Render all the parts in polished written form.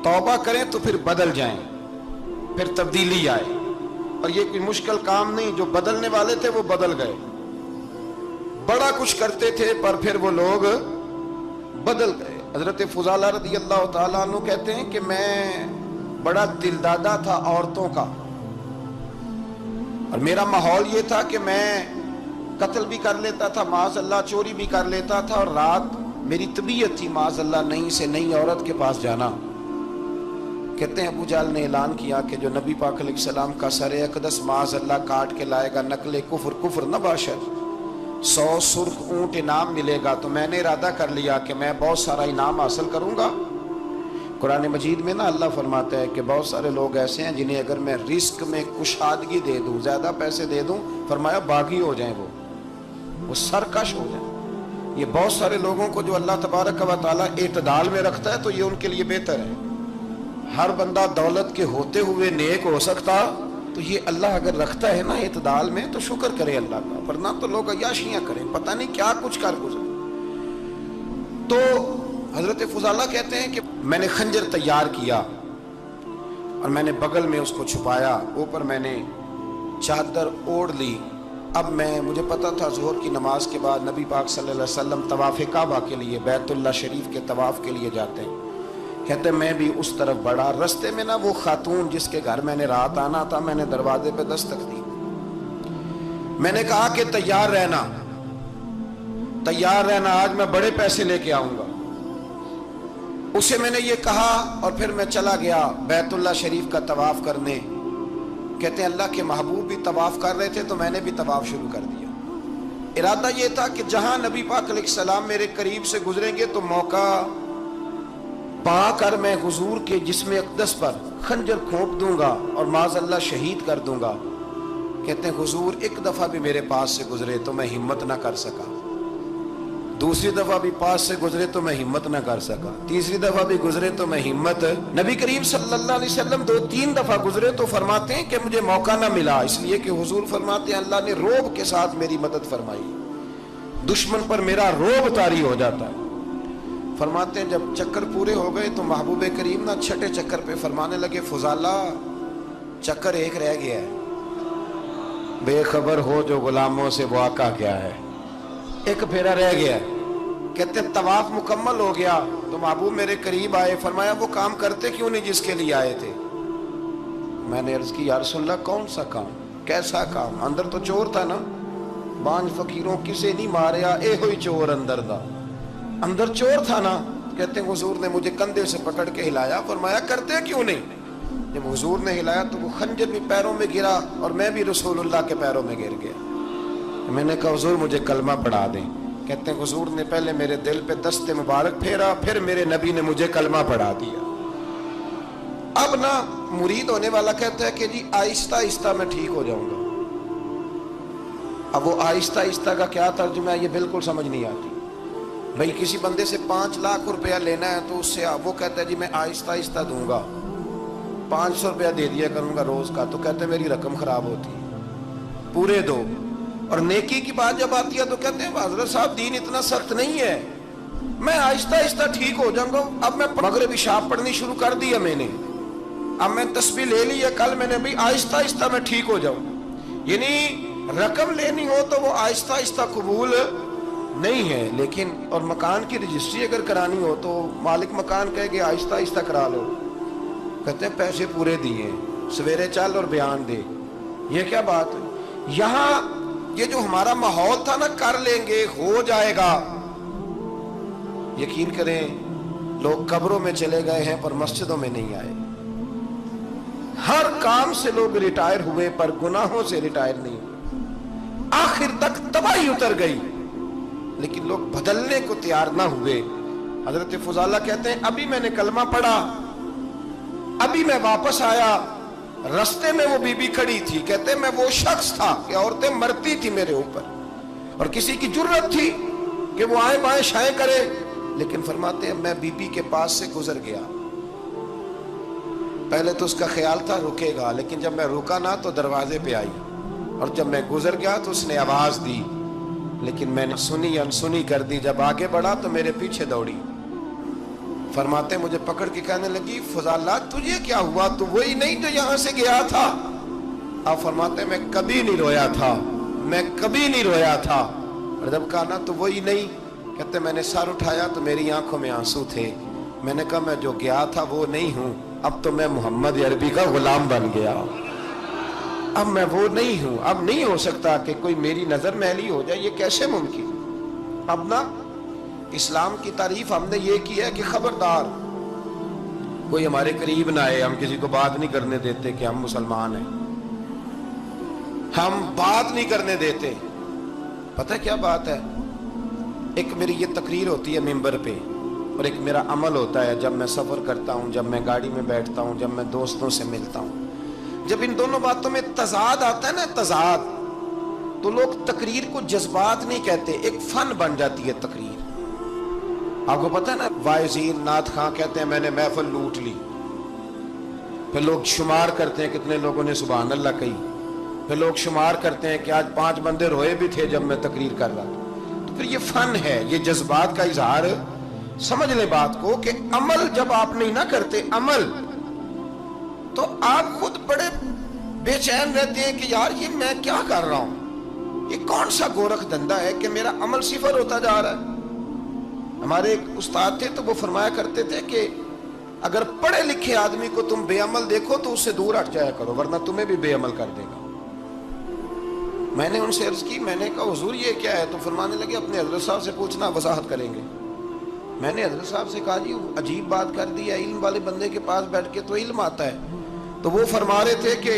तौबा करें तो फिर बदल जाएं, फिर तब्दीली आए। और ये कोई मुश्किल काम नहीं, जो बदलने वाले थे वो बदल गए। बड़ा कुछ करते थे पर फिर वो लोग बदल गए। हजरत फुजाला रज़ी अल्लाह ताला अन्हु कहते हैं कि मैं बड़ा दिलदादा था औरतों का, और मेरा माहौल ये था कि मैं कत्ल भी कर लेता था, माज़अल्लाह चोरी भी कर लेता था, और रात मेरी तबीयत थी माज़अल्लाह नई से नई औरत के पास जाना। कहते हैं अबू जहल ने ऐलान किया कि जो नबी पाक अलैहिस्सलाम का सरे अक़दस माज़अल्लाह काट के लाएगा, नकले कुफ्र न बाशर, 100 सुर्ख ऊंट इनाम मिलेगा। तो मैंने इरादा कर लिया कि मैं बहुत सारा इनाम हासिल करूंगा। कुरान मजीद में ना अल्लाह फरमाता है कि बहुत सारे लोग ऐसे हैं जिन्हें अगर मैं रिस्क में कुशादगी दे दूं, ज्यादा पैसे दे दूं, फरमाया बागी हो जाएं, वो सरकश हो जाए। ये बहुत सारे लोगों को जो अल्लाह तबारक व तआला एतदाल में रखता है तो ये उनके लिए बेहतर है। हर बंदा दौलत के होते हुए नेक हो सकता, तो ये अल्लाह अगर रखता है ना एतदाल में तो शुक्र करे अल्लाह का, वरना तो लोग अय्याशियां करें, पता नहीं क्या कुछ कर गुजरे। तो हजरत फुजाला कहते हैं कि मैंने खंजर तैयार किया और मैंने बगल में उसको छुपाया, ऊपर मैंने चादर ओढ़ ली। अब मुझे पता था ज़ोहर की नमाज के बाद नबी पाक सल्लल्लाहु अलैहि वसल्लम तवाफ़े काबा के लिए, बैतुल्लाह शरीफ के तवाफ़ के लिए जाते हैं। कहते मैं भी उस तरफ बढ़ा। रस्ते में ना वो खातून जिसके घर मैंने रात आना था, मैंने दरवाजे पे दस्तक दी। मैंने कहा कि तैयार रहना, तैयार रहना, आज मैं बड़े पैसे लेके आऊंगा। उसे मैंने ये कहा और फिर मैं चला गया बैतुल्लाह शरीफ का तवाफ करने। कहते हैं अल्लाह के महबूब भी तवाफ कर रहे थे तो मैंने भी तवाफ शुरू कर दिया। इरादा ये था कि जहां नबी पाक अलैहिस्सलाम मेरे करीब से गुजरेंगे तो मौका पाकर मैं हुजूर के जिस्म अक़दस पर खंजर खोप दूंगा और माज़अल्लाह शहीद कर दूंगा। कहते हैं हुजूर एक दफा भी मेरे पास से गुजरे तो मैं हिम्मत ना कर सका, दूसरी दफा भी पास से गुजरे तो मैं हिम्मत ना कर सका, तीसरी दफा भी गुजरे तो मैं हिम्मत। नबी करीम सल्लल्लाहु अलैहि वसल्लम 2-3 दफा गुजरे तो फरमाते हैं कि मुझे मौका ना मिला, इसलिए कि हुजूर फरमाते हैं अल्लाह ने रोब के साथ मेरी मदद फरमाई, दुश्मन पर मेरा रोब तारी हो जाता है। फरमाते हैं जब चक्कर पूरे हो गए तो महबूब करीम ना छठे चक्कर पे फरमाने लगे फुजाला चक्कर एक रह गया है, बेखबर हो जो गुलामों से वो आका क्या है, एक फेरा रह गया। कहते तवाफ मुकम्मल हो गया तो महबूब मेरे करीब आए, फरमाया वो काम करते क्यों नहीं जिसके लिए आए थे। मैंने अर्ज की या रसूलल्लाह कौन सा काम, कैसा काम? अंदर तो चोर था ना, बांझ फकीरों किसे नहीं मारिया, ए हुई चोर अंदर दा, अंदर चोर था ना। कहते हैं हुजूर ने मुझे कंधे से पकड़ के हिलाया, फरमाया करते क्यों नहीं। जब हुजूर ने हिलाया तो वो खंजर भी पैरों में गिरा और मैं भी रसूलुल्लाह के पैरों में गिर गया। मैंने कहा हुजूर मुझे कलमा पढ़ा दें। कहते हैं हुजूर ने पहले मेरे दिल पे दस्ते मुबारक फेरा, फिर मेरे नबी ने मुझे कलमा पढ़ा दिया। अब ना मुरीद होने वाला कहता है कि जी आहिस्ता आहिस्ता मैं ठीक हो जाऊंगा। अब वो आहिस्ता आहिस्ता का क्या तर्जुमा है ये बिल्कुल समझ नहीं आती। भाई किसी बंदे से 5 लाख रुपया लेना है तो उससे वो कहता है जी मैं आहिस्ता आहिस्ता दूंगा, 500 रुपया दे दिया करूंगा रोज का, तो कहते हैं मेरी रकम खराब होती है, पूरे दो। और नेकी की बात जब आती है तो कहते हैं हजरत साहब दीन इतना सख्त नहीं है, मैं आहिस्ता आहिस्ता ठीक हो जाऊंगा। अब मैं मगरिब इशा पढ़नी शुरू कर दी है मैंने, अब मैं तस्बीह ले ली है, कल मैंने भी आहिस्ता आहिस्ता मैं ठीक हो जाऊं। यानी रकम लेनी हो तो वो आहिस्ता आहिस्ता कबूल नहीं है। लेकिन और मकान की रजिस्ट्री अगर करानी हो तो मालिक मकान कहेगा आहिस्ता आहिस्ता करा लो, कहते हैं पैसे पूरे दिए, सवेरे चल और बयान दे। ये क्या बात है? यहाँ ये जो हमारा माहौल था ना, कर लेंगे हो जाएगा, यकीन करें लोग कब्रों में चले गए हैं पर मस्जिदों में नहीं आए। हर काम से लोग रिटायर हुए पर गुनाहों से रिटायर नहीं हुए। आखिर तक तबाही उतर गई लेकिन लोग बदलने को तैयार ना हुए। हजरत फुजाला कहते हैं अभी मैंने कलमा पढ़ा, अभी मैं वापस आया, रास्ते में वो बीबी खड़ी थी। कहते मैं वो शख्स था कि औरतें मरती थी मेरे ऊपर और किसी की जुर्रत थी कि वो आए बाएं शाएं करे, लेकिन फरमाते हैं मैं बीबी के पास से गुजर गया। पहले तो उसका ख्याल था रुकेगा, लेकिन जब मैं रुका ना तो दरवाजे पे आई और जब मैं गुजर गया तो उसने आवाज दी, लेकिन मैंने सुनी अनसुनी कर दी। जब आगे बढ़ा तो मेरे पीछे दौड़ी। فرماتے مجھے پکڑ کے کہنے لگی فضالہ تجھے کیا ہوا؟ تو وہی نہیں جو یہاں سے گیا تھا؟ آپ فرماتے میں کبھی نہیں رویا تھا، میں کبھی نہیں رویا تھا۔ اور جب کہا نا تو وہی نہیں، کہتے میں نے سر اٹھایا تو میری آنکھوں میں آنسو تھے۔ میں نے کہا میں جو گیا تھا وہ نہیں ہوں، اب تو میں محمد عربی کا غلام بن گیا، اب میں وہ نہیں ہوں۔ اب نہیں ہو سکتا کہ کوئی میری نظر میلی ہو جائے، یہ کیسے ممکن؟ اب نا اسلام کی تعریف ہم نے یہ کی ہے کہ خبردار کوئی ہمارے قریب نہ آئے، ہم کسی کو بات نہیں کرنے دیتے کہ ہم مسلمان ہیں، ہم بات نہیں کرنے دیتے۔ پتہ کیا بات ہے؟ ایک میری یہ تقریر ہوتی ہے ممبر پہ، اور ایک میرا عمل ہوتا ہے جب میں سفر کرتا ہوں، جب میں گاڑی میں بیٹھتا ہوں، جب میں دوستوں سے ملتا ہوں۔ جب ان دونوں باتوں میں تضاد آتا ہے نا، تضاد، تو لوگ تقریر کو جذبات نہیں کہتے، ایک فن بن جاتی ہے تقریر۔ آپ کو پتہ ہے نا وائزین نعت خواں کہتے ہیں میں نے محفل لوٹ لی، پھر لوگ شمار کرتے ہیں کتنے لوگوں نے سبحان اللہ کہی، پھر لوگ شمار کرتے ہیں کہ آج 5 بندے روئے بھی تھے جب میں تقریر کر رہا تھا۔ تو پھر یہ فن ہے، یہ جذبات کا اظہار۔ سمجھ لیں بات کو کہ عمل جب آپ نہیں نہ کرتے عمل، تو آپ خود بڑے بے چین رہتے ہیں کہ یار یہ میں کیا کر رہا ہوں، یہ کون سا گورکھ دھندا ہے کہ میرا عمل صفر ہوتا جا رہا ہے۔ ہمارے ایک استاد تھے تو وہ فرمایا کرتے تھے کہ اگر پڑھے لکھے آدمی کو تم بے عمل دیکھو تو اس سے دور ہٹ جایا کرو، ورنہ تمہیں بھی بے عمل کر دے گا۔ میں نے ان سے عرض کی، میں نے کہا حضور یہ کیا ہے؟ تو فرمانے لگے اپنے حضرت صاحب سے پوچھنا، وضاحت کریں گے۔ میں نے حضرت صاحب سے کہا جی عجیب بات کر دی ہے، علم والے بندے کے پاس بیٹھ کے تو علم آتا ہے۔ تو وہ فرما رہے تھے کہ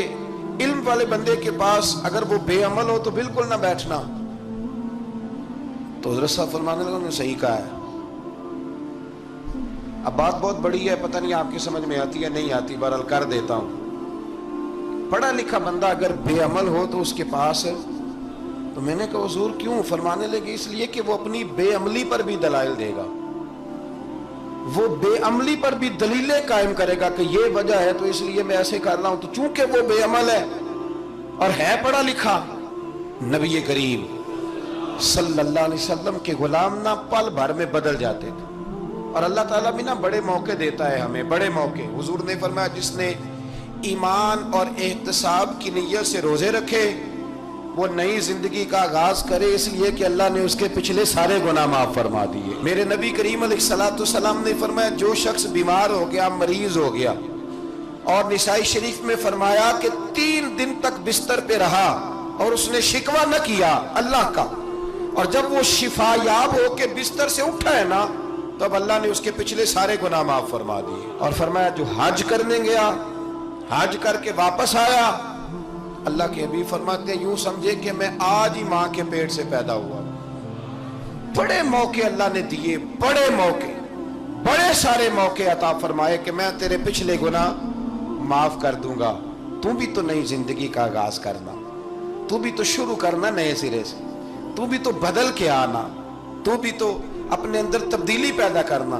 علم والے بندے کے پاس اگر وہ بے عمل ہو تو بالکل نہ بیٹھنا۔ تو حضرت صاحب فرمانے لگے انہوں نے صحیح کہا ہے۔ اب بات بہت بڑی ہے، پتہ نہیں آپ کی سمجھ میں آتی ہے نہیں آتی، بہرحال کر دیتا ہوں۔ پڑھا لکھا بندہ اگر بے عمل ہو تو اس کے پاس، تو میں نے کہا حضور کیوں؟ فرمانے لگے اس لیے کہ وہ اپنی بے عملی پر بھی دلائل دے گا، وہ بے عملی پر بھی دلیلیں قائم کرے گا کہ یہ وجہ ہے تو اس لیے میں ایسے کر رہا ہوں۔ تو چونکہ وہ بے عمل ہے اور ہے پڑھا لکھا، نبی کریم صلی اللہ علیہ وسلم کے غلام نہ پل بھر میں بدل جاتے تھے۔ اور اللہ تعالیٰ بھی نا بڑے موقع دیتا ہے ہمیں، بڑے موقع۔ حضور نے فرمایا جس نے ایمان اور احتساب کی نیت سے روزے رکھے وہ نئی زندگی کا آغاز کرے، اس لیے کہ اللہ نے اس کے پچھلے سارے گناہ معاف فرما دیے۔ میرے نبی کریم علیہ السلام نے فرمایا جو شخص بیمار ہو گیا، مریض ہو گیا، اور نسائی شریف میں فرمایا کہ 3 دن تک بستر پہ رہا اور اس نے شکوہ نہ کیا اللہ کا، اور جب وہ شفا یاب ہو کے بستر سے اٹھا ہے نا، تو اب اللہ نے اس کے پچھلے سارے گناہ معاف فرما دیے۔ اور فرمایا جو حج کرنے گیا، حج کر کے واپس آیا، اللہ کے حبیب فرماتے ہیں یوں سمجھے کہ میں آج ہی ماں کے پیٹ سے پیدا ہوا۔ بڑے موقع اللہ نے دیے، بڑے موقع، بڑے سارے موقع عطا فرمائے کہ میں تیرے پچھلے گناہ معاف کر دوں گا، تو بھی تو نئی زندگی کا آغاز کرنا، تو بھی تو شروع کرنا نئے سرے سے، تو بھی تو بدل کے آنا، تو بھی تو اپنے اندر تبدیلی پیدا کرنا۔